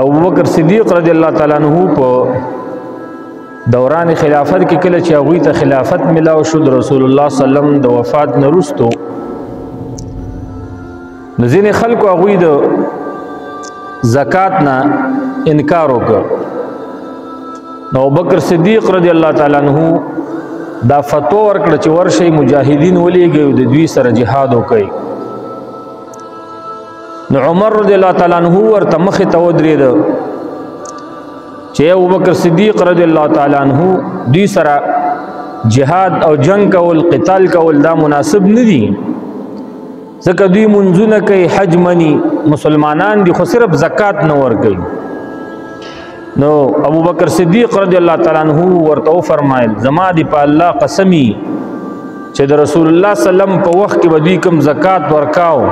ابوبکر صدیق رضی اللہ تعالیٰ عنہ په دوران خلافت کې کله چې هغوی ته خلافت ملاو شو د رسول الله صلی الله علیه وسلم د وفات نه وروستو نو ځینې خلکو هغوی د زکات نه انکار وکړ نو ابوبکر صدیق رضی الله تعالیٰ عنہ دا فتوا ورکړه چې ورشئ مجاهدین ولیږئ او د دوی سره جهاد وکړئ نو عمر رضی الله تعالی عنہ ورته مخې ته ودرېده چې ابوبکر صدیق رضی الله تعالی عنہ دوی سره جهاد او جنگ کول قتال کول دا مناسب نه دي ځکه دوی منځونه کوي حج مني مسلمانان دي خو صرف زکات نه ورکوي نو ابوبکر صدیق رضی الله تعالی عنہ ورته فرمایل زما دی په الله قسمی چې د رسول الله صلی الله علیه وسلم په وخت کې به دوی کوم زکات ورکاو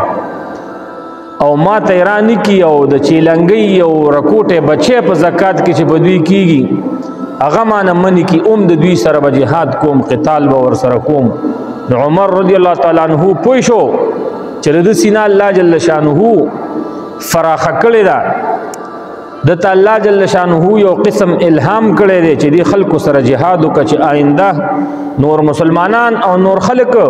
او ما ته ایرانی کی او د چیلنګي او رکوټه بچي په زکات کې چې بدوی کیږي هغه مان منی کی د دوی سره به جهاد کوم قتال به ور سره کوم نو عمر رضی الله تعالی عنہ پوه شو چې د سینا الله جل شانه فراخ کړی دا د الله جل شانه یو قسم الهام کړی دی چې د خلکو سره جهاد وکړي چې آینده نور مسلمانان او نور خلک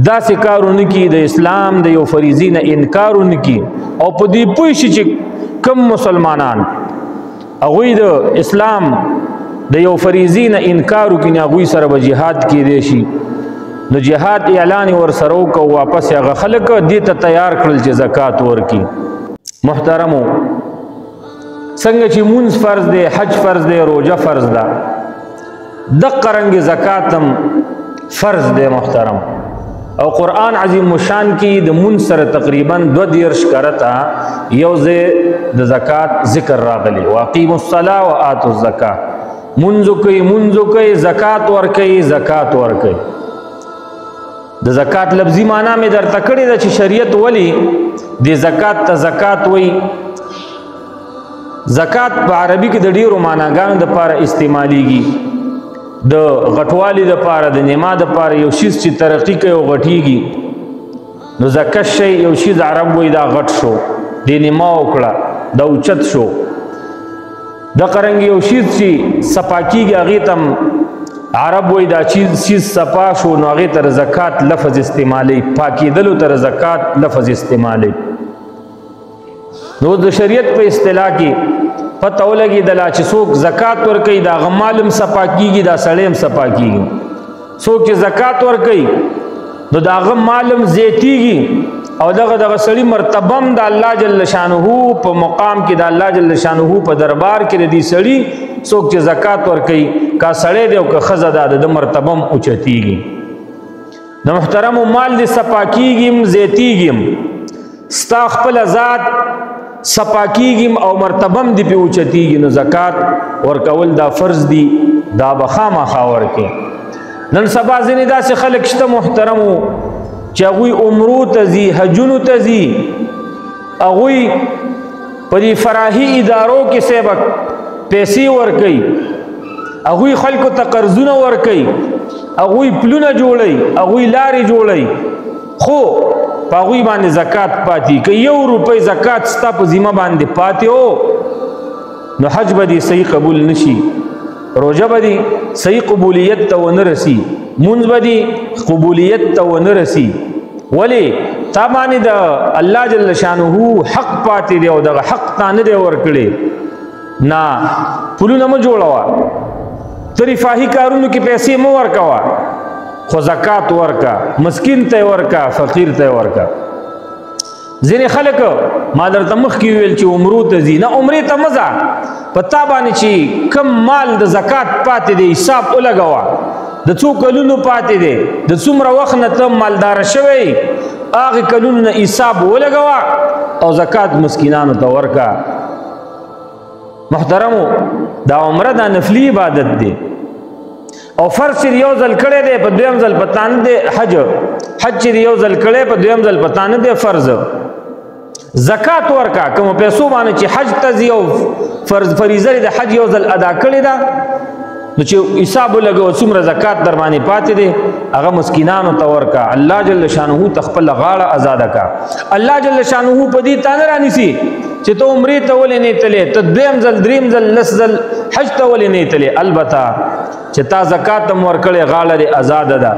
دا سکارونه کی د اسلام د یو فریضې نه انکارونه کی او په دې پوه شي چې کم مسلمانان هغوی د اسلام د یو فریضې نه انکار وکړي هغوی سره به جهاد کیدی شي نو جهاد اعلان ور سره وکړو واپس هغه خلک دې ته تیار کړل چې زکات ورکړي محترمو څنګه چې مونږ فرض دی حج فرض دی روزه فرض ده دغه رنګ زکات هم فرض دی محترم او قرآن عظیم شان کی د مون سره تقریبا 2 کرتا یو د زکات ذکر راغلی واقیم الصلاة و آتوا الزکاة منځ کوي زکات ورکوي زکات ورکوي د زکات لفظي معنی مې درته کړې ده چې شریعت ولی د زکات ته زکات وایي زکات په عربي کې د ډیرو معناګانو لپاره استعمالیږي د غټوالی د پاره د نیما د پاره یو شیز چې ترقی کوي او غټیږي نو زکات شی یو شیز عرب وای دا غټ شو د نیما وکړه دا اوچت شو د قرنګ یو شیز چې صفاکیږي هغه تم عرب وای دا چیز صفا شو نو هغه تر زکات لفظ استعمالي پاکیدلو تر زکات لفظ استعمالي نو د شریعت په اصطلاح کې پته ولګي دلا چې څوک زکات ورکوي دا غمالم صفا کیږي دا سړیم صفا کیږي څوک چې زکات ورکوي نو دا غمالم زیتیږي او دغه سړی مرتبم د الله جل شانه په مقام کې د الله جل شانه په دربار کې دی سړی څوک چې زکات ورکوي کا سړی دی او کا خزه ده د مرتبم اوچتیږي نو محترم مال دې صفا کیږي زیتیږي ستا خپل ذات سپاکیږم او مرتبم دی په اوچتیږي نو زکات ورکول دا فرض دی دا بخامه خاور کې نن سبا ځینې داسې خلک شته محترمو چې هغوی عمرو ته ځي حجونو ته ځي هغوی په دې فراهي ادارو کې سبق پیسې ورکوي هغوی خلکو ته قرضونه ورکوي هغوی پلونه جوړوي هغوی لارې جوړوي خو پاغوی باندې زکات پاتی که 1 روپۍ زکات ستا په ذمه باندې پاتې او نو حج به دې صحیح قبول نشي روزه به دې صحیح قبولیت ته ونه رسي مونځ به دې قبولیت ته ونه رسي ولی تا باندې د الله جل شانه حق پاتې دی او دغه حق تا نه دی ورکړی نه پلونه مه جوړوه ته رفاهي کارونو کې پیسې مه ورکوه خو زکات ورکا مسکین ته ورکا فقیر ته ورکا ځینې خلک ما درته مخکې ویل چې عمرو ته ځي نه عمرې ته مه ځه په تا باندې چې کم مال د زکات پاتې دی حساب ولګوه د څو کلونو پاتې دی د څومره وخت نه ته مالداره شوی هغې کلونو نه حساب ولګوه او زکات مسکینانو ته ورکا محترمو دا عمره دا نفلی عبادت دی او فرض چې یو ځل کړی دی په دویم ځل پتا نه دی حج چې یو ځل کړی په دویم ځل پتا نه دی فرض زکات ورکا کوم پیسو باندې چې حج ته ځي او فریضه د حج یو ځل ادا کړی ده نو چې حساب ولګو څومره زکات در باندې پاتې دی هغه مسکینانو ته ورکا الله جل شانه تخپل غاړه آزاد کا الله جل شانه په دې تانه رانیسي چې ته عمرې ته ولې نه تلې، ته دویم ځل دریم ځل لس ځل حج ته ولې نه تلې. البته چې تا زکات هم ورکړې غاړه دې آزاده ده،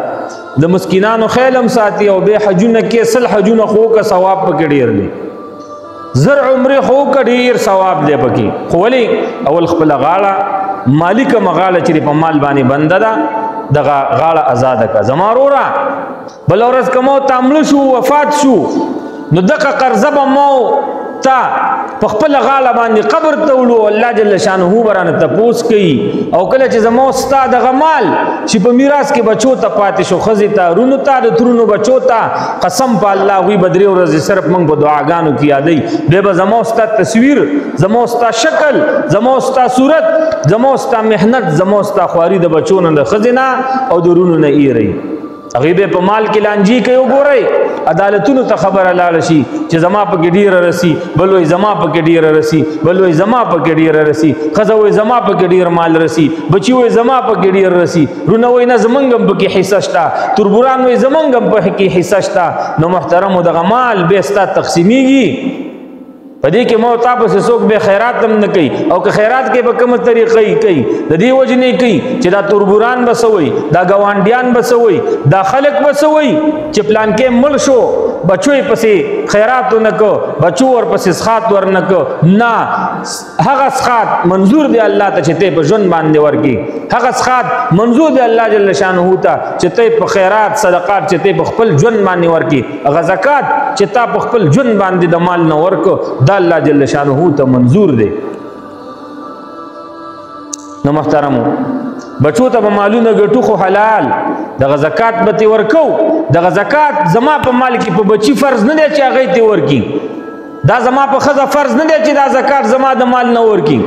د مسکینانو خیال هم ساتي او بیا حجونه کې سل حجونه خو که ثواب پکې ډېر دی، زر عمرې خو که ډېر ثواب دی پکې. خو ولې اول خپله غاړه مالک مغاړه چې په مال باندې بنده ده دغه غاړه آزاده که. زما وروره بله ورځ که مو ته مړه شو وفات شو نو دغه قرضه به مو تا په خپله غاړه باندې قبر ته وړو، الله جل شانه به رانه تپوس کوي. او کله چې زما ستا دغه مال چې په میراث کې بچو ته پاتې شو، ښځې ته، رونو ته، د ترونو بچو ته، قسم په الله هغوی به 3 ورځې صرف موږ په دعاګانو کې یادوي. بیا به زما ستا تصویر، زما ستا شکل، زما ستا صورت، زما ستا محنت، زما ستا خواري د بچو نه، د ښځې نه او د رونو نه ایروي. هغوی به په مال کې لانجې کوي. وګورئ عدالتونو ته خبره لاړه شي چې زما پکې ډېره رسي، بل وایي زما پکې ډېره رسي، بل وایي زما پکې ډېره رسي، ښځه وایي زما پکې ډېر مال رسي، بچي وایي زما پکې ډېر رسي، رونه وایي نه زمونږ هم پکې حصه شته، تربوران وایي زمونږ هم پکې حصه شته. نو محترمو دغه مال بیا ستا تقسیمیږي. په دې کې مو تا پسې څوک بیا خیرات هم نه کوي، او که خیرات کې به کومه طریقې کوي د دې وجې نه کوي چې دا تربوران به څه وایي، دا ګاونډیان به څه وایي، دا خلک به څه وایي چې پلانکې مړ شو بچو یې پسې خیرات ونه کو، بچو ورپسې سخات ورنه کو. نه، هغه سخات منظور دی الله ته چې ته په ژوند باندې ورکړي، هغه سخات منظور دی الله جل شانه ته چې ته په خیرات صدقات چې ته په خپل ژوند باندې ورکړي. هغه زکات چې تا په خپل ژوند باندې د مال نه ورکو دا الله جل شانه ته منظور دی. نو محترمو بچو ته به مالونه ګټو خو حلال، دغه زکات به تی ورکو. دغه زکات زما په مال کې په بچی فرض نه دی چې هغه تی ورکی، دا زما په ښځه فرض نه دی چې دا زکات زما د مال نه ورکی،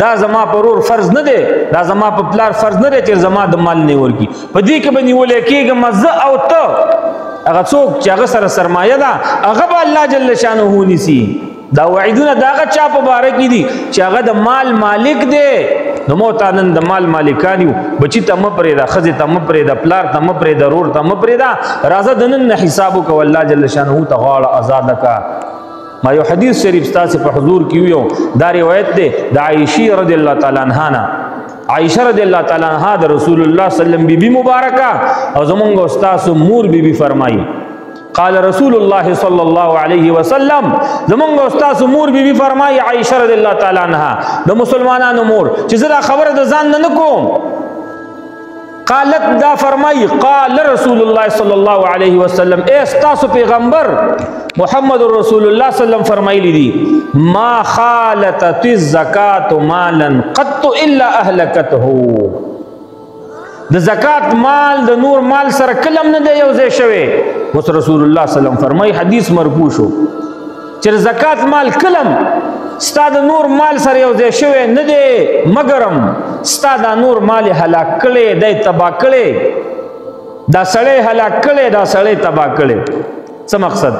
دا زما په ورور فرض نه دی، دا زما په پلار فرض نه دی چې زما د مال نه ورکی. په دې کې به نیولې کېږم زه او ته، هغه څوک چې هغه سره سرمایه ده هغه به الله جل شانه نیسي. دا وعیدونه د هغه چا په باره کې دي چې هغه د مال مالک دی. نو مو ته نن د مال مالکان یو، بچي ته مه پرېږده، ښځې ته مه پرېږده، پلار ته مه پرېږده، رور ته مه پرېږده. راځه د نن نه حساب وکړه، الله جل شانه ته غاړه آزاده کړه. ما یو حدیث شریف ستاسې په حضور کې ویو، دا روایت دی د عایشې رضی الله تعالی عنها نه. عایشه رضی الله تعالی عنها د رسول الله صلی الله علیه وسلم بیبي مبارکه او زمونږ او ستاسو مور بیبي فرمایي، قال رسول الله صلی الله علیه وسلم، زمونږ او ستاسو مور بیبي فرمایي عایشه رضی الله تعالی عنها د مسلمانانو مور چې زه دا خبره د ځان نه کوم. قالت دا فرمایي قال رسول الله صلی الله علیه وسلم، اے ستاسو پیغمبر محمد رسول الله صلی الله علیه وسلم فرمایلی دي، ما خالتت الزکات مالا قط الا اهلكته. د زکات مال د نور مال سره کلم نه دی یو ځای شوی. اوس رسول الله صلی الله علیه وسلم فرمایي حدیث مرفوع شو چې زکات مال کلم ستا د نور مال سره یو ځای شوی نه دی، مګرم ستا د نور مال هلاک کړی دی، تباه کړی، دا سړی هلاک کړی، دا سړی تباه کړی. څه مقصد؟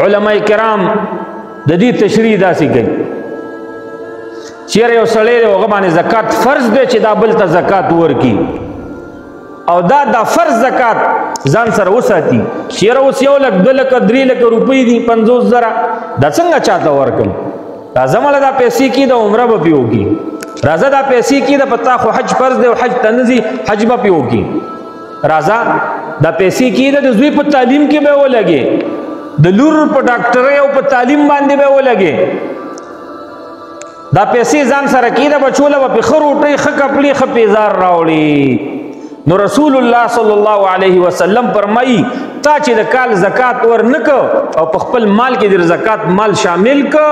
علماء کرام د دې تشریح داسې کوي چیرې یو سړی دی هغه باندې زکات فرض دی چې دا بل ته زکات ورکي، او دا فرض زکات ځان سره وساتي. چیرې اوس 1 لک 2 لک 3 لک روپۍ دي 50,000 دا څنګه چاته ورکړي؟ راځه مله دا پیسې کې د عمره به پې وکړي، راځه دا پیسې کې د پتا خو حج فرض دی او حج ته نه ځي، حج به پې وکړي. راځه دا پیسې کې د زوی په تعلیم کې به ولګي، د لور په ډاکټرۍ او په تعلیم باندې به ولګي. دا پیسې ځان سره کې د بچو له به ښه روټۍ ښه کپړې ښه پیزار راوړي. نو رسول الله صلی الله علیه وسلم فرمایي تا چې د کال زکات ور نه کو او په خپل مال کې د زکات مال شامل کو،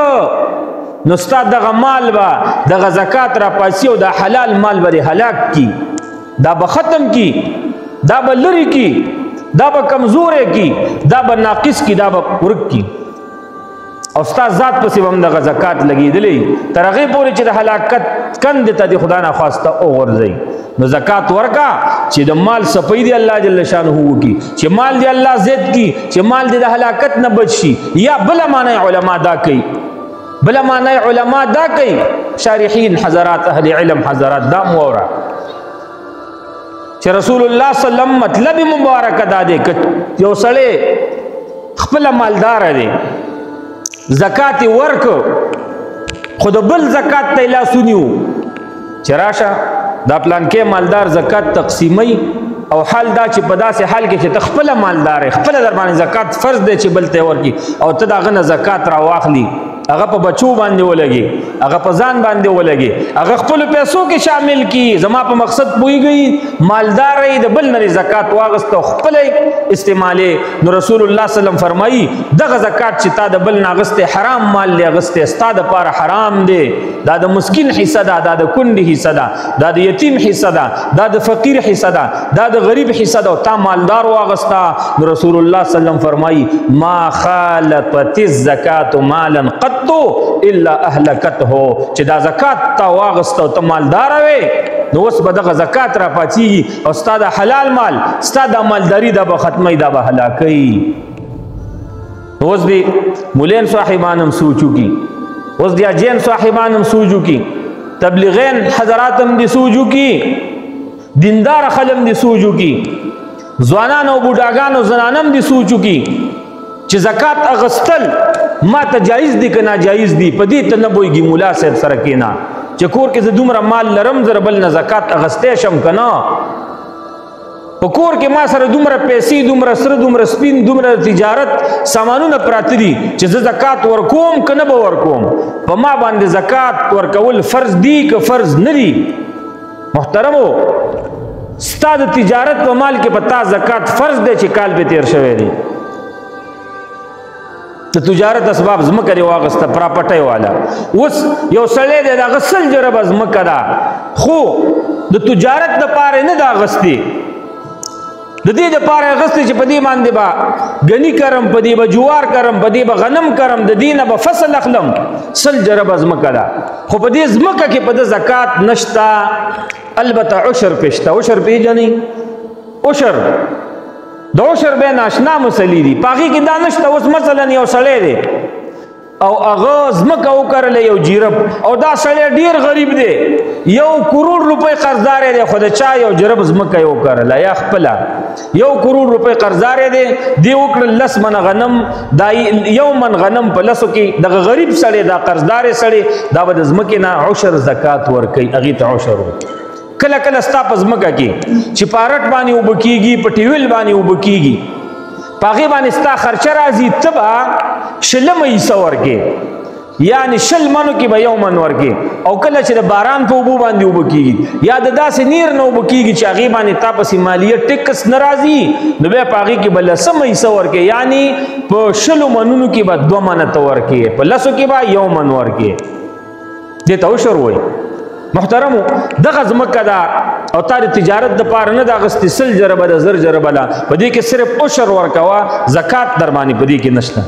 نو ستا دغه مال به دغه زکات را پاسي او د حلال مال به هلاک کی، دا به ختم کی، دا به لری کی، دا به کمزور کی، دا به ناقص کی، دا به ورک کی. او ستا ذات پسې هم دغه زکات لګېدلی تر هغې پورې چې د هلاکت کندې ته د خدا نه خواسته وغورځئ. نو زکات ورکا چې د مال صفۍ دی الله جل شانه وکړي، چې مال دی الله زید کی، چې مال دی د هلاکت نه بچ شي. یا بله معنی علما دا کوي، بله معنی علما دا کوي، شارحین حضرات اهل علم حضرات دا موره چې رسول الله صلی الله علیه وسلم مطلب مبارک دا دی که یو سړی خپل مالدار دی زکات ورک خو د بل زکات ته لاسونیو چې راشه دا پلان کې مالدار زکات تقسیمي او حال دا چې په داسې حال کې چې ته خپله مالدار یې خپله در باندې زکات فرض دی چې بل ته یې ورکړي او ته د هغه نه زکات راواخلي هغه په بچو باندې ولګي هغه په ځان باندې ولګي هغه خپلو پیسو کې شامل کړي زما په مقصد پوهېږئ مالدار یې د بل نه زکات واغسته او خپله استعمالې نو رسول الله سلم فرمایي دغه زکات چې تا د بل نه اغستی حرام مال دی اغستی ستا دپاره حرام دی دا د مسکین حصه ده دا د کونډې حصه ده دا د یتیم حصه ده دا د فقیر حصه ده دا د غریب حصه ده او تا مالدار واغسته نو رسول الله سلم فرمایي ما خالطت الزکات مالا قط الا اهلکته چې دا زکات تا واغسته او ته مالدار وې نو اوس به دغه زکات را پاتېږي او ستا د حلال مال ستا د مالداري دا به ختموي دا به هلاکوي اوس دې مولین صاحبان هم سوچ وکړي اوس دې اجین صاحبان هم سوچ وکړي تبلیغین حضرات هم دې سوچ وکړي دیندار خلک هم دې سوچ وکړي ځوانان او بوډاګان او زنانه هم دې سوچ وکړي چې زکات اغستل ما ته جایز دي که ناجایز دي په دې ته نه پوهېږي ملا صاحب سره کېنه چې کور کې زه دومره مال لرم زه بل نه زکات اغستی شم که نه په کور کې ما سره دومره پیسې دومره سره دومره سپین دومره تجارت سامانونه پراته دي چې زه زکات ورکوم که نه به ورکوم په ما باندې زکات ورکول فرض دي که فرض نه دي محترمو ستا د تجارت په مال کې په تا زکات فرض دی چې کال به تیر شوی دی د تجارت اسباب ځمکه دې واغسته پراپټۍ والا اوس یو سړی دی د هغه سل جربه ځمکه ده خو د تجارت دپاره نه ده اغستې د دې دپاره اغستې چې په دې باندې به ګني کرم په دې به جوار کرم په دې به غنم کرم د دې نه به فصل اخلم سل جربه ځمکه ده خو په دې ځمکه کې په ده زکات نشته البته عشر پې شته عشر پېژنئ عشر د عشر بیا ناشنا مسلې دي په هغې کې دا نشته اوس مثلا یو سړی دی او هغه ځمکه وکرله یو جیرب او دا سړی ډېر غریب دی 1 کروڑ روپۍ قرضدار دی خو د چا یو جرب ځمکه یې وکرله یا خپله 1 کروڑ روپۍ قرضدار دی دی وکړل 10 من غنم دا 1 من غنم په لسو کې دغه غریب سړی دا قرضدار سړی دا به د ځمکې نه عشر زکات ورکوي هغې ته عشر ورکوي کله کله ستا په ځمکه کې چې پارټ باندې اوبه کېږي په ټیول باندې اوبه کېږي په هغې باندې ستا خرچه راځي ته به شلمه حصه ورکې یعنې 20 منو کې به 1 من ورکې او کله چې د باران په اوبو باندې اوبه کېږي یا د داسې نیر نه اوبه کېږي چې هغې باندې تا پسې مالیه ټکس نه راځي نو بیا په هغې کې به 10مه حصه ورکې یعنې په 20 منونو کې به 2 منه ته ورکې په 10 کې به 1 من ورکې دې ته عشر وایي محترمو دغه ځمکه ده او تا د تجارت دپاره نه ده اغستې 100 جربه ده 1000 جربه ده په دې کې صرف عشر ورکوه زکات در باندې په دې کې نشته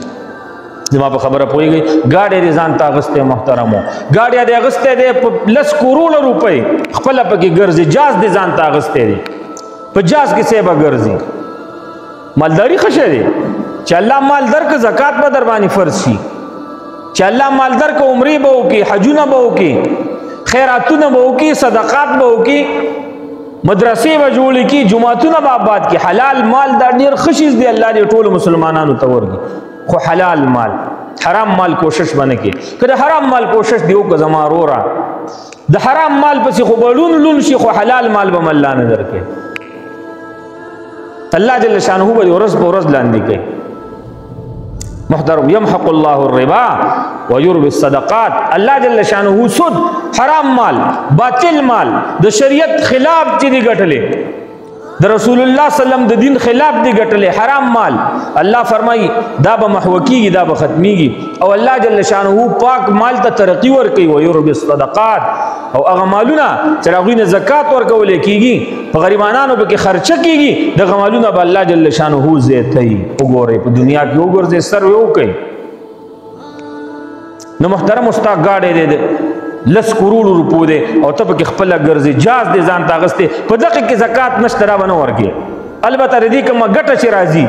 زما په خبره پوهېږئ ګاډی دې ځان ته اغستی محترمو ګاډی دې اغستی دی په 10 کروڑه روپۍ خپله پکې ګرځي جاز دې ځان ته اغستی دی په جاز کې سی به ګرځي مالداري ښه شی دی چې الله مال درکړه زکات به در باندې فرض شي چې الله مال درکړه عمرې به وکړي حجونه به وکړي خیراتونه به وکړي صدقات به وکړي مدرسې به جوړې کړي جوماتونه به آباد کړي حلال مال دا ډېر ښه شیز دی الله دې ټولو مسلمانانو ته ورکړي خو حلال مال حرام مال کوشش به نه کړي که د حرام مال کوشش دی وکړه زما وروره د حرام مال پسې خو به لون شي خو حلال مال به الله نه درکړي الله جل شانه به ورځ په ورځ لاندې کوي محترم يمحق الله الربا ويربي الصدقات الله جل شانه سود حرام مال باطل مال د شریعت خلاف چې دی ګټلې د رسول الله سلام د دین خلاف دی ګټلې حرام مال الله فرمایي دا به محو کیږي دا به ختميږي او الله جل شانه پاک مال ته ترقی ورکوي ويربي الصدقات او هغه مالونه چې هغوی نه زکات ورکول کیږي په غریبانانو به کې خرچه کیږي دغه مالونه به الله جل شانه زیاتوي وګورئ په دنیا کې وګورئ سر وکړئ نو محترم استا ګاډی دی 10 کروڑ روپو دی او ته پکې خپله ګرځې جاز دی ځان ته اغستې په دغه کې زکات نشته را به نه ورکې البته د دې کومه ګټه چې راځي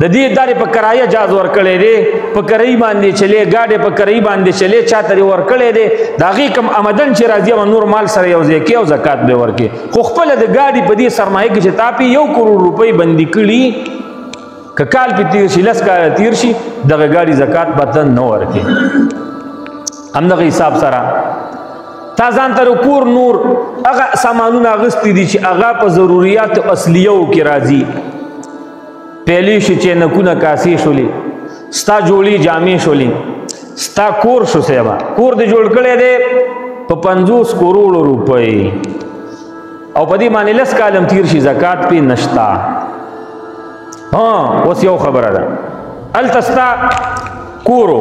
د دې دارې په کرایه جاز ورکړی دی په کرایي باندې چلې ګاډی په کرایي باندې چلې چا ته ورکړی دی د هغې کوم آمدن چې راځي او نور مال سره یو ځای کې او زکات به ورکې خو خپله د ګاډي په دې سرمایه کې چې تا پې 1 کروڑ روپۍ بندي کړي که کال پی تیر شي 10 کاله تیر شي دغه ګاډي زکات به ته نه ورکې. همدغه حساب سره تا ځان ته کور نور هغه سامانونه اخیستي دي چې هغه په ضروریات اصلیو کې راځي. پیلې شي چې نکونه کاسې شولې، ستا جوړې جامې شولې، ستا کور شو سیبا کور دې جوړ کړی دی په 50 کروڑ روپۍ او په دې باندې 10 کالم تیر شي زکات پې نشتا. اوس یو خبره ده، هلته ستا کورو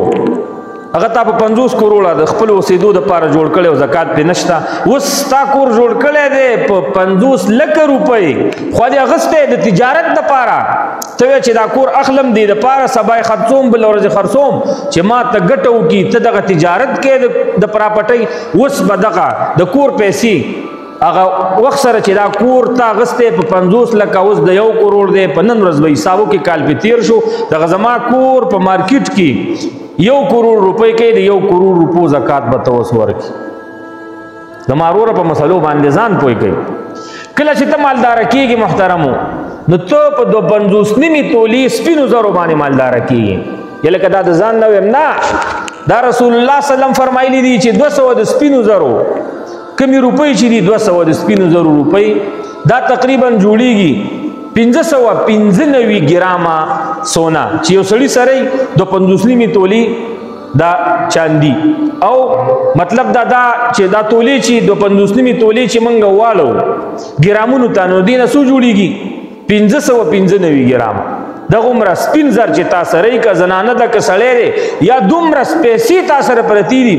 هغه تا په 50 کروڑه د خپل اوسېدو دپاره جوړ کړی او زکات پې نشته. اوس ستا کور جوړ کړی دی په 50 لکه روپۍ، خو دې اخیستی د تجارت دپاره. ته وایې چې دا کور اخلم دې دپاره سبا یې خرڅوم بله ورځ یې خرڅوم چې ما ته ګټه وکړي. ته دغه تجارت کې د پراپرټۍ. اوس به دغه د کور پیسې هغه وخت سره چې دا کور تا اخیستی په 50 لکه اوس د 1 کروڑ دی، په نن ورځ به حسابو کې کال پې تیر شو. دغه زما کور په مارکیټ کې 1 کروڑ روپۍ کې د 1 کروڑ روپو زکات به ته اوس ورکړي. زما وروره په مسلو باندې ځان پوه کوي. کله چې ته مالداره کېږي محترمو نو ته په 250 تولې سپینو زرو باندې مالداره کېږي. یا لکه دا د ځان نه ویم نه، دا رسول الله وسلم فرمایلی دي چې 200 د سپینو زرو کمی روپۍ چې دي 200 د سپینو زرو روپۍ دا تقریبا جوړیږي 595 ګرامه سونا چې یو سړي سره 250 تولې دا چاندي. او مطلب دا چې دا تولې چې 250 تولې چې منګه والو ګرامونو ته نو دینه سو جوړیږي 595 ګرامه. دغه عمره سپین زر چې تا سره کا زنانه د کسړې یا دومره پیسې تا سره پرتی دي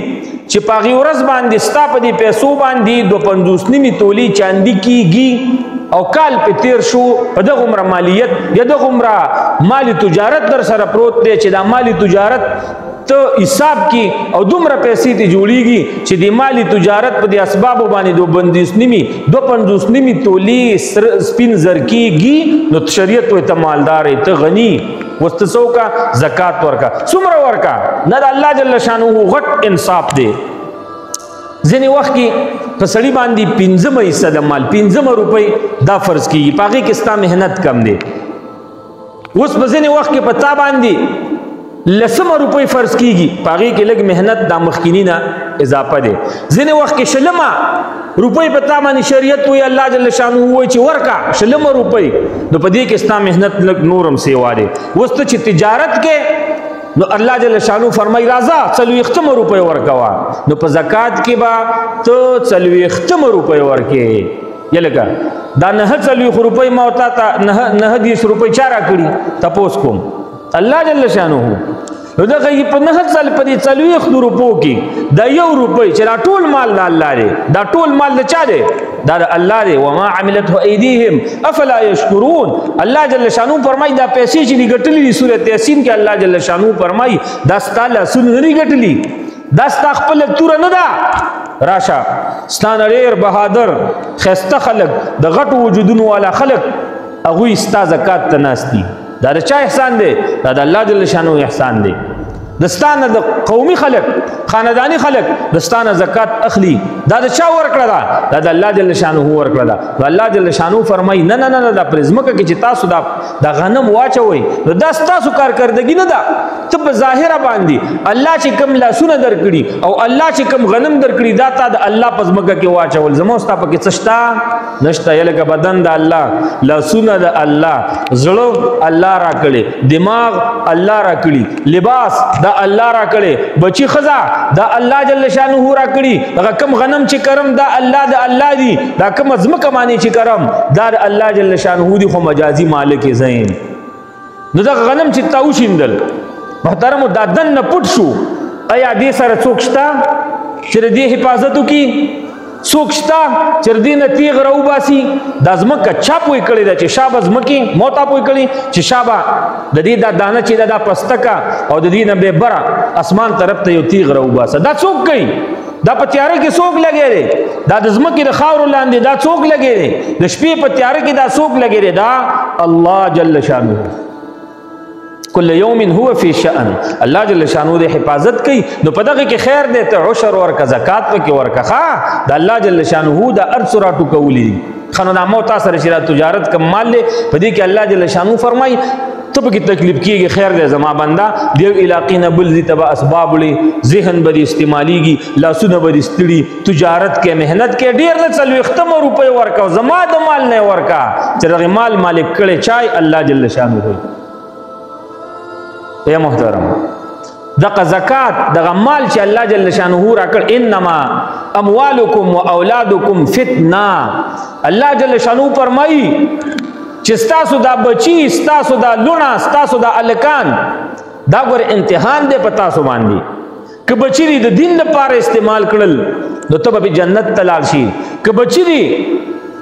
چې پاغي ورځ باندې ستا په دې پیسو باندې 250 تولې چاندي کیږي او کال په تیر شو. په دغه عمره مالیت یا دغه عمره مالی تجارت در سره پروت دی چې دا مالی تجارت ته حساب کی او دومره پیسې ته جوړیږي چې د مالی تجارت په دې اسبابو باندې 250 تولې سپین زر کیږي. نو شریعت وې ته مالدار ته غنی وستسو کا زکات ورکا څومره ورکا نه د الله جل شانه غټ انصاف دی. ځینې وخت کې په سړي باندې 15 حصہ د مال 15 روپۍ دا فرض کیږي، په هغې کې ستا محنت کم دی. اوس په ځینې وخت کې په تا باندې 10 روپۍ فرض کیږي، په هغې کې لږ محنت دا مخکینی نه اضافه دی. ځینې وخت کې 20 روپۍ په تا باندې شریعت وایي الله جل شانه وایي چې ورکا 20 روپۍ، نو په دې کې ستا محنت لږ نورم سیوا دی. اوس ته چې تجارت کې نو الله جل شانو فرمای راځه 40 روپۍ ورکوا، نو په زکات کې با ته 40 روپۍ ورکې. یلګه دا 9 روپۍ ما وتا تا 9 روپۍ چا را کړي تپوس کوم الله جل شانو. نو دغه په 9 سال په دې 40 روپو کې دا 1 روپۍ چې دا ټول مال د الله دی، دا ټول مال د چا دی؟ دا د الله دی. وما عملته ايديهم افلا يشكرون. الله جل شانو فرمای دا پیسې چې دی ګټلې دي سورۃ یاسین کې الله جل شانو فرمای دا ستاله سنوري ګټلې، دا ستا خپل تور نه ده. راشه ستانه ډېر بهادر خسته خلق د غټو وجودونو والا خلق هغوی ستا زکات ته ناست دي. دا د چا احسان دی؟ دا د الله جل شانو احسان دی. دستانه د قومي خلق خاندانی خلق دستانه زکات اخلي، دا د چا ورکړه ده؟ دا د الله جل شانو ورکړه ده. نو الله جل شانو فرمای نه نه نه دا پرزمکه کې چې تاسو دا غنم واچوي نو دا تاسو کارکردګي نه ده. ته په ظاهره باندې الله چې کوم لاسونه درکړي او الله چې کوم غنم درکړي دا تا د الله په ځمکه کې واچول. زموږ ستا پکې څه شته؟ نشته. یلکه بدن د الله، لاسونه د الله، زړه الله راکړي، دماغ الله راکړي، لباس دا الله را کړي، بچی خزا دا الله جل شانه را کړي، دا کم غنم چې کرم دا الله د الله دی، دا کم ازمکه معنی چې کرم دا الله جل شانه دی، خو مجازي مالک زین. نو دا غنم چې تاو شیندل محترم دا دن نه پټ شو، ایا دې سره څوک شته چې دې حفاظت وکړي؟ څوک شته چې دې نه تیغ راوباسي؟ دا ځمکه چا پوی کړې ده چې شابه ځمکې موتا پوی کړي چې شابه د دې دا دانه چې دا پستکه او د دې نه بې بره اسمان طرف ته یو تیغ راوباسه. دا څوک کوي؟ دا په تیاره کې څوک لګی دی؟ دا د ځمکې د خاورو لاندې دا څوک لګی دی؟ د شپې په تیاره کې دا څوک لګی دی؟ دا الله جل شانه. کل یوم هو فی شأن. الله جل شانو دې حفاظت کوي. نو په دغه کې خیر دی ته عشر ورکه، زکات پکې ورکه. ښه د الله جل شانو د ارث راټوکولي خنو د مو تاسو سره تجارت کم مال له په دې کې الله جل شانو فرمای ته پکې تکلیف کیږي خیر دی زما بنده د یو علاقې نه بل ځای ته به اسباب وړي ذهن به دې استعمالیږي لاسونه به دې ستړي تجارت کې محنت کې ډېر نه 40 روپۍ ورکوه زما د مال نه یې ورکه چې دغې مال مالک کړی چای الله جل شانه ای محترم دغه زکات دغه مال چې الله جل شانه راکړ انما اموالکم و اولادکم فتنه الله جل شانه فرمایي چې ستاسو دا بچی ستاسو دا لونه ستاسو دا الکان دا ګور امتحان دی په تاسو باندې که بچی د دین لپاره استعمال کړل نو ته به جنت ته لاړ شي که بچی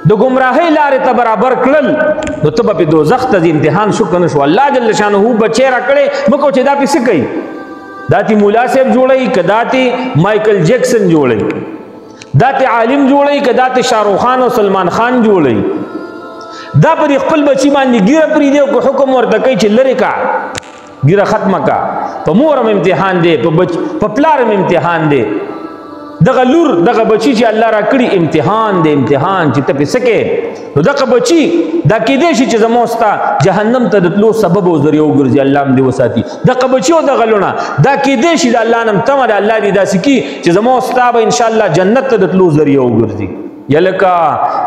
د گمراهۍ لارې ته برابر کړل نو ته به دوزخ ته امتحان شو کنه شو الله جل شانه بچی راکړي مکو چې دا پیسې کوي داتی مولا صاحب جوړي کداتی مایکل جیکسن جوړي داتی عالم جوړي کداتی شاروخ خان او سلمان خان جوړي دا پر خپل بچی باندې ګیره پری دی او حکم ورته کوي چې لری کا ګیره ختمه کا په مورم امتحان دی په پلارم امتحان دی دغه لور دغه بچی چې الله را کړی امتحان دی امتحان چې ته پې سکے نو دغه بچی دا کېدای شي چې زموږ ستا جهنم ته د تلو سبب او ذریعه وګرځي الله هم دې وساتي دغه بچی او دغه لونه دا کېدای شي د الله نم تمه د الله دې داسې کي چې زموږ ستا به انشاءالله جنت ته د تلو ذریعه وګرځي یلکا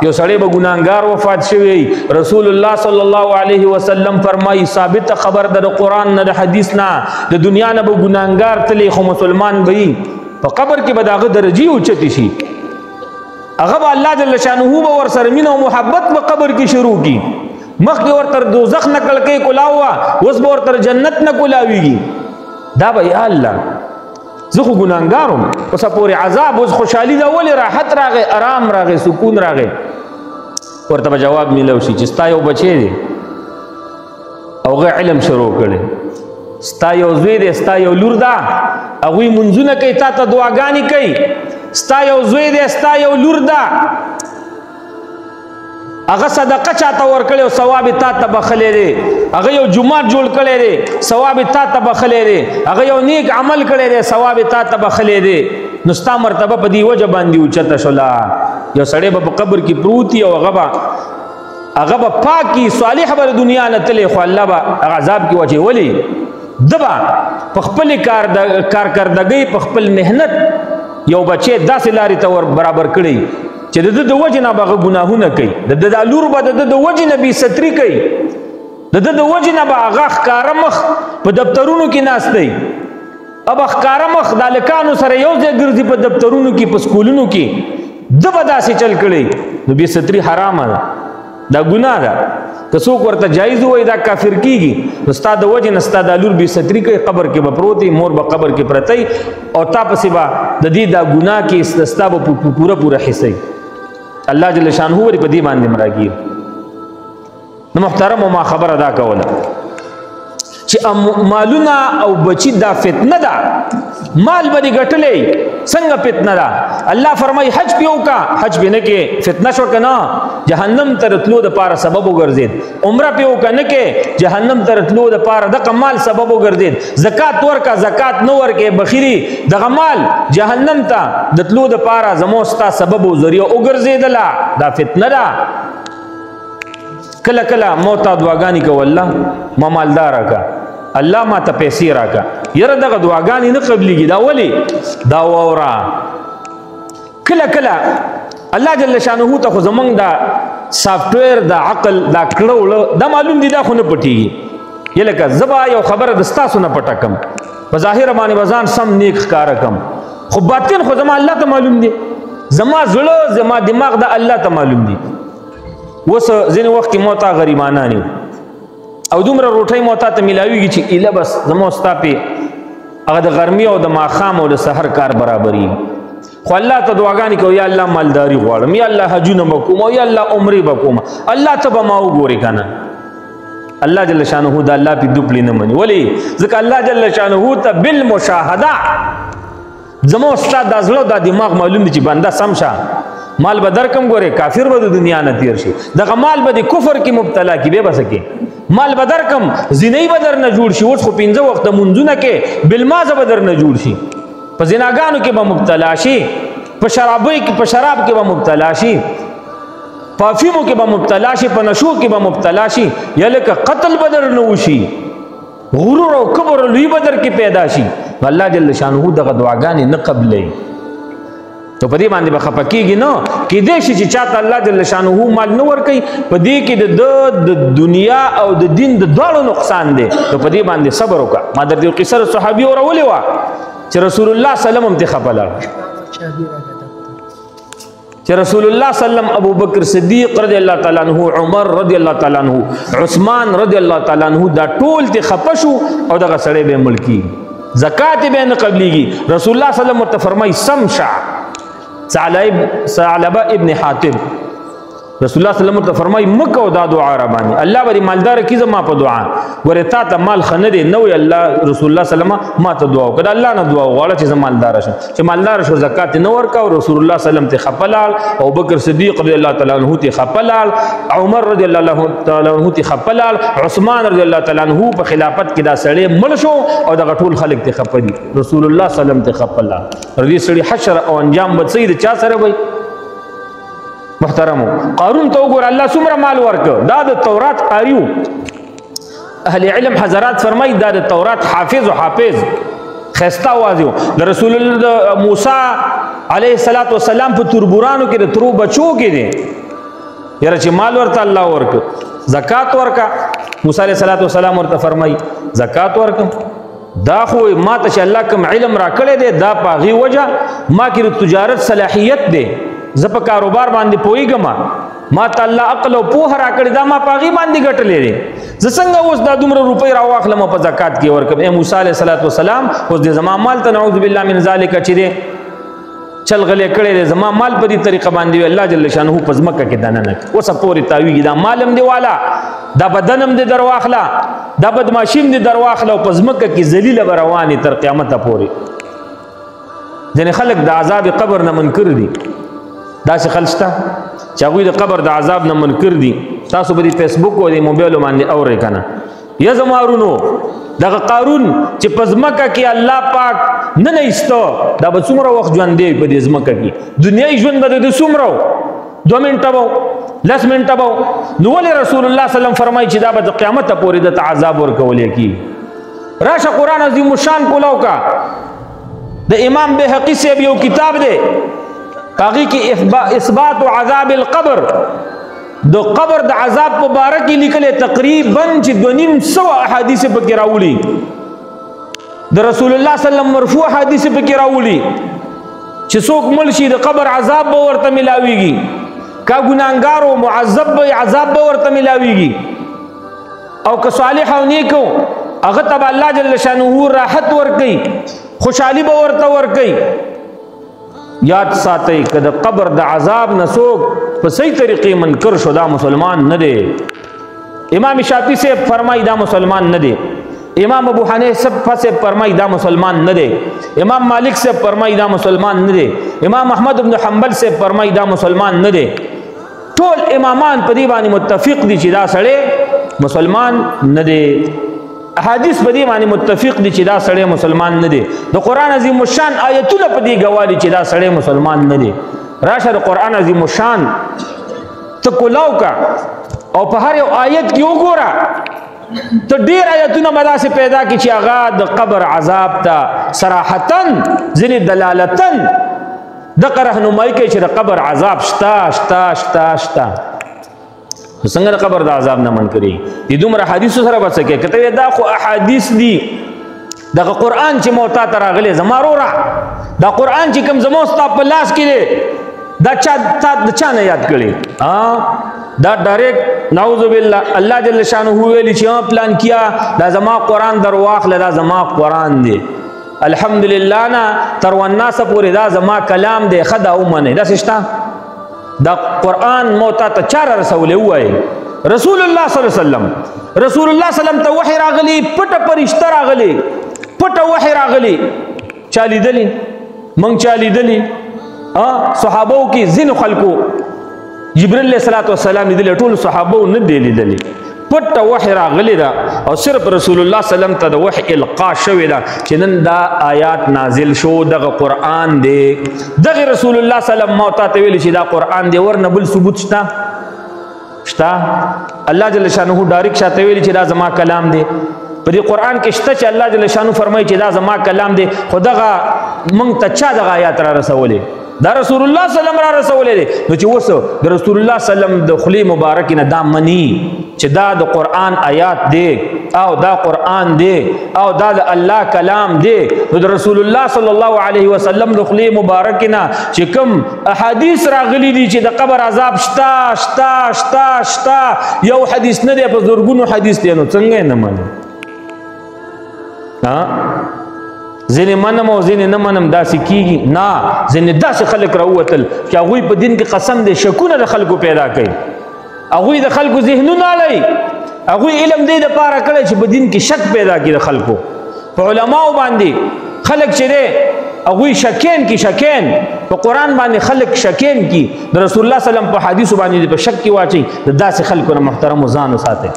یو سړی به ګناهګار وفات شوی رسول الله صلی الله علیه وسلم فرمایي ثابت خبر د قرآن نه د حدیث نه د دنیا نه به ګناهګار تلی خو مسلمان به په قبر کې به داغه درجه اوچتی شي هغه به الله جل شانه به ور سره مینه او محبت په قبر کې شروع کی مخکې ورته دوزخ نه کړکې کولاوه اوس به ورته جنت نه کولاویږي دا به یا الله زه خو ګناهګارم اوسه پورې عذاب اوس خوشحالي ده ولې راحت راغی آرام راغی سکون راغی ورته به جواب میلو شي چې ستا یو بچی دی او هغه علم شروع کړی ستا یو زوی دی ستا یو لور ده هغوی منځونه کوي تا ته دعاګانې کوي ستا یو زوی دی ستا یو لور ده هغه صدقه چاته ورکړی او ثواب تا ته بخلی دی هغه یو جومات جوړ کړی دی ثواب تا ته بخلی دی هغه یو نیک عمل کړی دی ثواب تا ته بخلی دی نو ستا مرتبه په دې وجه باندې اوچته شوله یو سړی به په قبر کې پروت وي او هغه به پاکي صالح به دنیا نه تللی خو الله به هغه عذاب کې واچولی ده به په خپلې کارکردګۍ په خپل محنت یو بچی داسې لارې ته ور برابر کړی چې د د وجې نه به هغه ګناهونه کوي د د لور به د د وجې نه بېستري کوي د د وجې نه به هغه ښکاره مخ په دفترونو کې ناست دی अब ښکاره مخ د هلکانو سره یو ځای ګرځي په دفترونو کې په سکولونو کې ده به داسې چل کړی نو بېستري حرامه ده دا ګناه ده که څوک ورته جایز ووایي دا کافر کیږي نو ستا د وجې نه ستا دا لور بېستري کوي قبر کې به پروت وي مور به قبر کې پرته وي او تا پسې به د دې دا ګناه کې ستا به پوره حصه وي الله جل شانه ولې په دې باندې مراګي نو محترم ما خبر ادا کوله چې مالونه او بچی دا فتنه ده مال به دې ګټلې څنګه فتنه ده الله فرمایي حج پیو کا حج به نه کې فتنه شو کنه جهنم ته راتلو د پاره سبب وګرځید عمره پیو کا نه کې جهنم ته راتلو د پاره د کمال سبب وګرځید زکات ورکا زکات نو ورکې بخیری د غمال جهنم ته د تلو د پاره زموستا سبب او ذریعہ وګرځیدلا دا فتنه ده کله کله موتا دعاګانی کو الله ما مالدار کا الله ما ته پیسې راکا یره دغه دعاګانی نه قبليږي دا ولی دا وورا کله کله الله جل شانه ته خو زمونږ دا سافټویر دا عقل دا کړو دا معلوم دي دا خو نه پټيږي یلکه زبا یو خبره د ستاسو نه پټه کم په ظاهر باندې وزن سم نیک ښکار کم خو باطن خو زما الله ته معلوم دي زما زړه زما دماغ دا الله ته معلوم دي وس ځینې وخت کې موتا غریبانه نه او دومره روټۍ موتا ته ملاویږي چې اله بس زمو ستا پې هغه د غرمې او د ماښام او د سحر کار برابري خو الله ته دعاګانې کوي یا الله مالداري غواړم یا الله حجونه به کوم او یا الله عمرې به کوم الله ته به ما وګورې که نه الله جل شانه د الله پې دوپلې نه مني ولې ځکه الله جل شانه ته بالمشاهده زمو ستا دا زړه دا دماغ معلوم دي چې بنده سم شه مال به درکم ګوره کافر به د دنیا نه تیر شي دغه مال به د کفر کې مبتلا کی به بس کې مال به درکم زینې به در نه جوړ شي اوس خو 15 وخت منځونه کې بالمازه به در نه جوړ شي په زناګانو کې به مبتلا شي په شراب کې به مبتلا شي پافیمو کې به مبتلا شي، په نشو کې به مبتلا شي، یا لکه قتل بدر نه وشي، غرور او کبر لوی بدر کې پیدا شي، الله جل شانه دغه دعاګانې نه قبلوي. تو په دې باندې به خفه کېږي نه، کېدای شي چې چاته الله جل شانه مال نه ورکوي، په دې کې د دنیا او د دین د دواړو نقصان دی. نو په دې باندې صبر وکړه. ما درته یو قصه صحابي اورولې وه چې رسول الله صلی الله علیه وسلم هم ترې خفه لاړ، چې رسول الله صلی الله علیه وسلم ابو بکر صدیق رضی الله تعالی عنہ، عمر رضی الله تعالی عنہ، عثمان رضی الله تعالی عنہ دا ټول ترې خفه شو او دغه سړی به ملکی زکات به نه قبليږي. رسول الله صلی الله علیه وسلم ورته فرمایي سمشع ثعلبه ابن حاتم، رسول الله صلی الله علیه وسلم ته فرمایي مکو دا دعا را باندې الله به مالدار کی زما په دعا ګوره تا ته مال خنه دی نو الله رسول الله صلی الله علیه وسلم ما ته دعا وکړه، الله نه دعا وغواړه چې زما مالدار شم، چې مالدار شو زکات نه ورکا او رسول الله صلی الله علیه وسلم ته خپلال، او بکر صدیق رضی الله تعالی عنہ ته خپلال، عمر رضی الله تعالی عنہ ته خپلال، عثمان رضی الله تعالی عنہ په خلافت کې دا سړی مړ شو او دغه ټول خلک ته خپدي، رسول الله صلی الله علیه وسلم ته خپلال. رضی سړي حشر او انجام به سید چا سره وي؟ محترمو قارون ته وګوره الله څومره مال ورکړ، دا د تورات قاریو. اهل علم حضرات فرمایي دا د تورات حافظ او حافظ خسته وازیو د رسول الله موسی علیه السلام په توربورانو کې د ترو بچو کې دي یاره چې مال ورته الله ورکړ، زکات ورکا. موسی علیه السلام ورته فرمایي زکات ورکم، دا خو ما ته چې الله کوم علم را کړی دی دا په هغې وجه ما کې د تجارت صلاحیت دی، زه په کاروبار باندې پوهېږم، ما ته الله عقل او پوهه را کړې دا ما په هغې باندې ګټلی دی، زه څنګه اوس دا دومره روپۍ راواخلم په زکات کې ورکړم. ای موسی علیه السلام اوس د زما مال ته نعوذ بالله من ذلک چې دی چل غلې کړی دی، زما مال په دې طریقه باندې وي الله جل شانه په ځمکه کې دننه کړي، اوسه پورې تاویږي دا مالم دی والا، دا بدنم دی درواخله، دا بدماشیم دی درواخله او په ځمکه کې ذلیله به روانې تر قیامته پورې. ځینې خلک د عذاب قبر نه منکر دي، داسې خلک شته چې هغوی د قبر د عذاب نه منکر دي. تاسو به د فیسبوک او د موبایلو باندې اورئ که نه، یا زما ورونو دغه قارون چې په ځمکه کې الله پاک نه ایسته دا به څومره وخت ژوند دی په دې ځمکه کې، دنیایي ژوند به د څومره و 2 منټه به 10 منټه به، نو ولې رسول الله صلی الله علیه وسلم فرمایي چې دا به د قیامته پورې دته عذاب ورکولی کېږي. راشه قرآن عظیم الشان کولاو کا د امام بهقي صاحب یو کتاب دی هغې کې اثبات عذاب القبر، د قبر د عذاب په باره کې لیکلی تقریبا چې 250 احادیث پکې راولي، د رسول الله صلی الله علیه وسلم مرفوع احادیث پکې راولي چې څوک مړ شي د قبر عذاب به ورته ملاویږي، کا ګناهګار او معذب به عذاب به ورته ملاویږي، او که صالح او نیک هغه ته به الله جل شانه راحت ورکوي، خوشحالي به ورته ورکوي. یاد ساتئ که د قبر د عذاب نه څوک په صحیح طریقې منکر شو دا مسلمان نه دی. امام شافعي صاحب فرمایي دا مسلمان نه دی، امام ابو حنیفه صاحب فرمایي دا مسلمان نه دی، امام مالک صاحب فرمایي دا مسلمان نه دی، امام احمد بن حنبل صاحب فرمایي دا مسلمان نه دی. ټول امامان په دې باندې متفق دي چې دا سړی مسلمان نه دی، احادیث په دې باندې متفق دي چې دا سړی مسلمان نه دی، د قرآن عظیم الشان آیتونه په دې ګواه دي چې دا سړی مسلمان نه دی. راشه د قرآن عظیم الشان ته کولاو کا او په هر یو آیت کې وګوره ته ډېر آیتونه به داسې پیدا کړي چې هغه د قبر عذاب ته صراحتا ځینې دلالتا دغه رهنمایي کوي چې د قبر عذاب شته شته شته شته. څنګه د قبر د عذاب نه منکري دي دومره حدیثو سره به څه کوي؟ که ته دا خو احادیث دي دغه قرآن چې مو تا ته راغلی زما وروره دا قرآن چې کوم زما ستا په لاس کې دی دا چا تا د چا نه یاد کړي؟ دا ډایرکټ نعوذ بالله الله جل شانه ویلي چې پلان کیا دا زما قرآن در واخله دا زما قرآن دی الحمدلله نه تر والناس پورې دا زما کلام دی ښه دا ومنئ. داسې شته؟ دا قرآن موتا ته چا را رسولی ووایي؟ رسول الله صلی الله علیه وسلم، رسول الله صلی الله علیه وسلم ته وحی راغلی، پټه فرشته راغلی، پټه وحی راغلی، چا لیدلی؟ موږ چا لیدلی؟ صحابو کې ځینو خلکو جبرائیل علیه السلام لیدلی، ټول صحابو نه دی لیدلی، پټه وحی راغلی ده او صرف رسول الله صلی الله علیه وسلم ته د وحی القا شوې ده چې نن دا آیات نازل شو دغه قرآن دی. دغه رسول الله صلی الله علیه وسلم موتا ته ویلي چې دا قرآن دی، ورنه بل ثبوت شته؟ شتا الله جل شانه ډایرک شاته ویلي چې دا زما کلام دی په دې قرآن کې شته چې الله جل شانه فرمایي چې دا زما کلام دی خو دغه موږ ته چا دغه آیات را رسولې دا رسول الله صلی الله علیه وسلم را رسولې دی نو چې اوس د رسول الله صلی الله علیه وسلم د خولې مبارک نه دا مني چې دا د قرآن آیات دی او دا قرآن دی او دا د الله کلام دی نو د رسول الله صلی الله علیه وسلم د خولې مبارک نه چې کوم احادیث راغلي دي چې د قبر عذاب شتا شتا شتا شتا یو حدیث نه دی په زرګونو حدیث دی نو څنګه نه مني ځینې منم او ځینې نه منم داسې کېږي نه ځینې داسې خلک راووتل چې هغوی په دین کې قسم دی شکونه د خلکو پیدا کوي هغوی د خلکو ذهنونه اړوي هغوی علم دی دپاره کړی چې په دین کې شک پیدا کړي د خلکو په علماو باندې خلک چې دی هغوی شکین کی شکین په قرآن باندې خلک شکین کی د رسول الله صلی الله علیه وسلم په حدیثو باندې په شک کې واچي د داسې خلکو نه محترمو ځان وساتئ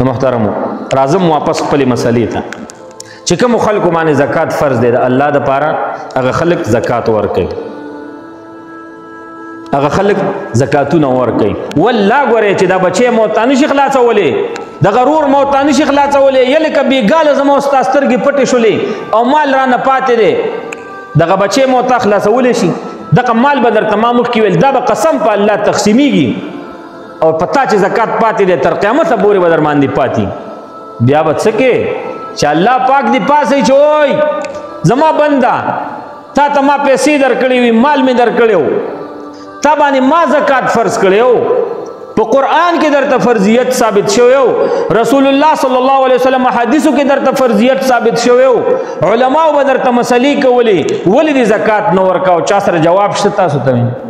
محترمو راځم واپس خپلې مسلې ته چې کوم خلکو باندې زکات فرض دی د الله دپاره هغه خلک زکات ورکوي هغه خلک زکاتونه ورکوي والله ګورئ چې دا بچی مو ته نشي خلاصولی دغه رور مو ته نشي خلاصولی یا لکه بېګاله زما ستا سترګې پټې شولې او مال رانه پاتې دی دغه بچی مو ته خلاصولی شي دغه مال به درته ما مخکې ویل دا به قسم په الله تقسیمیږي او پتا چې زکات پاتې دی تر قیامته پورې به در باندې پاتې بیا به څه کې چې الله پاک دی پاسې چې وای زما بنده تا ته ما پیسې درکړې وي مال مې درکړی تا باندې ما زکات فرض کړی په قرآن کې درته فرضیت ثابت شوی رسول الله صلی الله علیه وسلم حدیثو کې درته فرضیت ثابت شوی علماو به درته مسلې کولې ولې دې زکات نه ورکاو چا سره جواب شته تاسو ته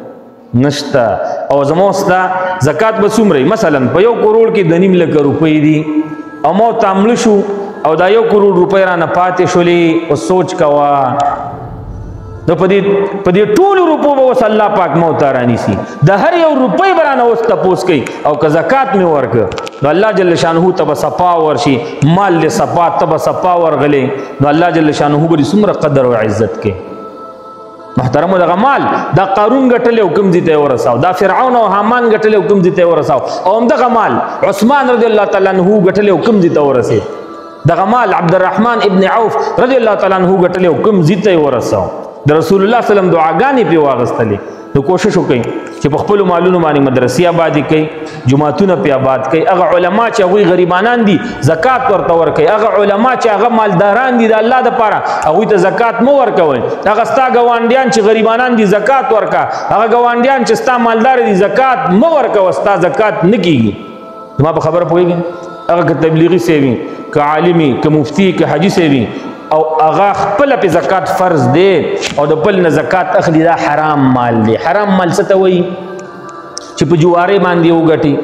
نشته او زموږ ستا زکات به څومره مثلا په 1 کروڑ کې 2.5 لک روپۍ دي او مو تامل شو او دا 1 کروڑ روپۍ رانه پاتې شولې او سوچ کوا نو په دې ټولو روپو به اوس الله پاک مو ته رانیسي د هر یو روپۍ به رانه اوس تپوس کوي او که زکات مې ورکړه نو الله جل شانه ته به صفا ورشي مال دې صفا ته به صفا ورغلی نو الله جل شانه به څومره قدر او عزت کوي محترمو دغه مال دا قارون ګټلی او کوم ځای ته یې ورساو دا فرعون او حامان ګټلی او کوم ځای ته یې ورساو او همدغه مال عثمان رضی الله تعالی عنه ګټلی او کوم ځای ته ورسېد دغه مال عبدالرحمن ابن عوف رضی الله تعالی عنه ګټلی او کوم ځای ته یې ورساو د رسول الله صلی الله علیه وسلم دعاګانې پې واغستلې نو کوشش وکړئ چې په خپلو مالونو باندې مدرسې آبادي کوي جوماتونه پې آباد کوي هغه علما چې هغوی غریبانان دي زکات ورته ورکوي هغه علما چې هغه مالداران دي د الله دپاره هغوی ته زکات مه ورکوئ هغه ستا ګاونډیان چې غریبانان دي زکات ورکه هغه ګاونډیان چې ستا مالدار دي زکات مه ورکوه ستا زکات نه کېږي زما په خبره پوهېږئ هغه که تبلیغي صاحب وي که عالمي که مفتي که حاجي صاحب وي او هغه خپله پې زکات فرض دی او د بل نه زکات اخلي دا حرام مال دی حرام مال څه ته وایي چې په جوارې باندې وګټي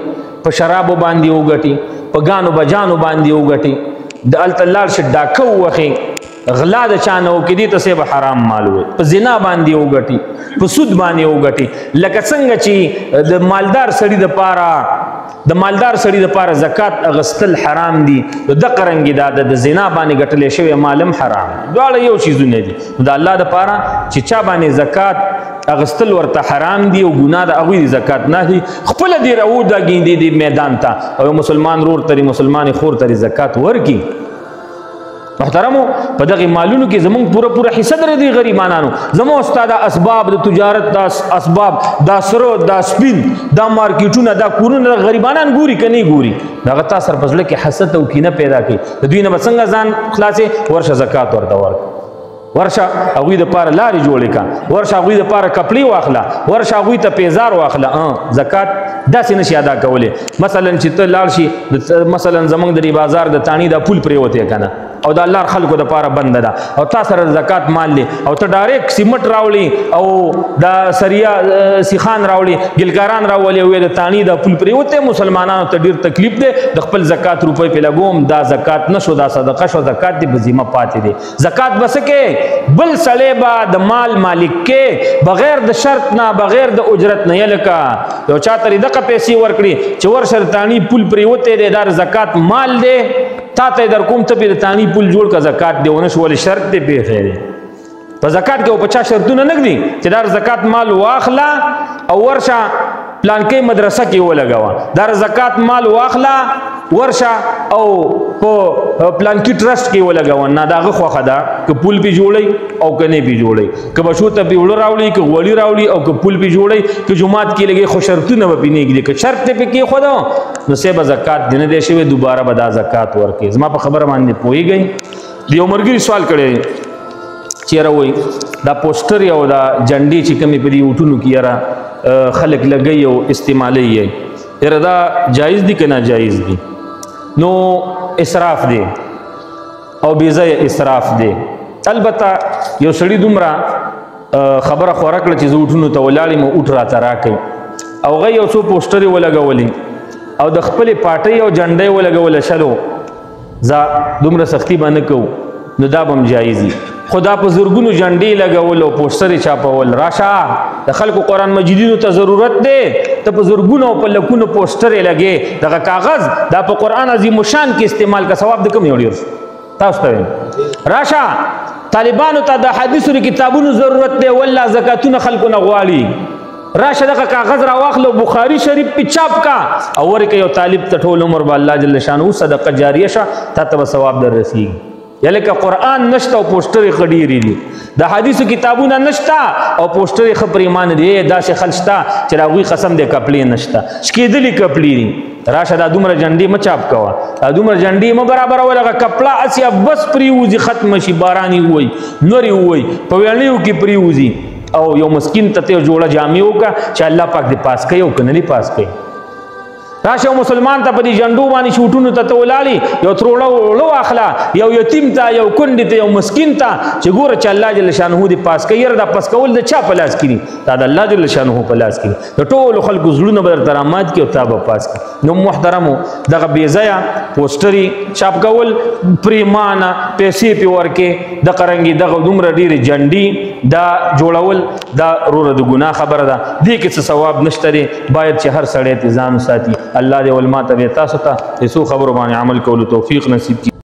په شرابو باندې وګټي په ګانو بجانو باندې وګټي د هلته لاړ شي ډاکه ووښي غلا د چا نه وکړي دې ته صاحب حرام مال وایي په زنا باندې وګټي په سود باندې وګټي لکه څنګه چې د مالدار سړي دپاره زکات اغستل حرام دي نو دغه رنګې دا د زنا باندې ګټلی شوی مالم حرام دواړه یو چیزونه دي نو د الله دپاره چې چا باندې زکات اغستل ورته حرام دي او ګناه د هغوی زکات نه دي خپله دې راوداګېندي دې میدان ته او مسلمان رور ترې مسلمان خور ترې زکات ورکي محترمو په دغه مالونو کې زمونږ پوره حصه درې دی غریبانانو زموږ ستا دا اسباب د تجارت دا اسباب دا سرو دا سپین دا مارکیټونه دا کورونه غریبانان ګوري که نه ګوري هغه تا سره په زړه کې حسد او کینه پیدا کوي د دوی نه به څنګه ځان خلاصې ورشه زکات ورته ورکړه ورشه هغوی دپاره لارې جوړې کړه ورشه هغوی دپاره کپړې واخله ورشه هغوی ته پیزار واخله زکات داسې نشي ادا کولی مثلا چې ته لاړ شي مثلا زمونږ د دې بازار د تاڼي دا پول پرېوتی که نه او د الله خلکو دپاره بنده ده او تا سره زکات مال دی او ته ډایرکټ سیمټ راوړي او دا سریا سیخان راوړي ګلکاران راولي او د تاڼي دا پول پرېوتی مسلمانانو ته ډېر تکلیف دی د خپل زکات روپۍ پې لګوم دا زکات نه شو دا صدقه شو زکات دې په ذمه پاتې دی زکات به څه کې بل سړی به د مال مالک کې بغیر د شرط نه بغیر د اجرت نه یلکه یو چا ته دغه پیسې ورکړي چې ورشه د تاڼي پول پرېوتی دی دا زکات مال دی تا ته در کوم ته پې د تاڼي پول جوړ که زکات دی ونه شو ولې شرط دی پېښی دی په زکات کې او په چا شرطونه نه ږدي چې دا زکات مال واخله او ورشه پلان کې مدرسه کې ولګوا دا زکات مال واخلا ورشه او په پلان کې ټرست کې ولګوا نه دا غوخه ده ک پول پی جوړي او کنه پی جوړي ک بشوته پی وړ راوړي ک وړي راوړي او ک پول پی جوړي ک جمعات کې لګي خو شرطونه به پینېږي ک شرط په کې خدا نو سه به زکات دنه دې شوی دوباره به دا زکات ورکې زما په خبره باندې پويږي دی عمرګری سوال کړي چیرې وای دا پوسټر یو دا جنډي چې کمی په دې وټونو کې یاره خلک لګي او استعمالي یې یاره دا جایز دي که ناجایز دي نو اسراف دی او بیځایه اسراف دی البته یو سړی دومره خبره خوره کړه چې زه وټونو ته ولاړم وټ راته راکړي او هغه یو څو پوسټرې ولګولې او د خپلې پاټۍ او جنډۍ ولګوله شلو زه دومره سختي به نه کوو نو دا به هم جایز دي خدا په زرګونو جنډې لګول او پوسټرې چاپول راشه د خلکو قرآن مجیدینو ته ضرورت دی ته په زرګونو او په لکونو پوسټرې لګې دغه کاغذ دا په قرآن عظیم شان کې استعمال کا ثواب د کوم یو ډېر تاسو ته راشه طالبانو ته د حدیثو کتابونو ضرورت دی والله زکاتونه خلکو نه غواړي راشه دغه کاغذ را واخلو بخاری شریف په چاپ کا او ورکه یو طالب ته ټول عمر به الله جل شانه صدقه جاریه شه ته به ثواب در رسیږي یا لکه قرآن نشته او پوسټرې خډيري دي د حدیثو کتابونه نشته او پوسټرې خبرې ایمان دي داسې خلشته چې راغوي قسم دې کپلې نشته شکېدلې کپلې دي راشه دا دومره جنډې مچاپ کوه دا دومره جنډې م برابر ولغه کپړه اسیا بس پریوزي ختم شي باراني وای نوري وای په ویړنیو کې پریوزي او یو مسکین ته جوړه جامې وکړه چې الله پاک دې پاس کوي او کنه نه پاس کوي راشه مسلمان ته په دې جنډو باندې شوټونو ته ولاړی یو تروړو اخلا یو یتیم ته یو کندې ته یو مسکین ته چې ګوره چې الله جل شانه دې پاس کوي دا پاس کول د چا په لاس کې دا د الله جل شانه په لاس کې د ټولو خلکو زړونه به درته رامات کړي او تا به پاس کړي نو محترمو دغه بېځایه پوسټرې چاپ کول پریمانه پیسې پې ورکې د قرنګي دغه دومره ډېرې جنډې دا جوړول دا روره د ګناه خبره ده دې کې څه ثواب نشته دی باید چې هر سړی ځان وساتي الله دې علما ته تاسو ته هیڅ خبرو باندې عمل کولو توفیق نصیب کړي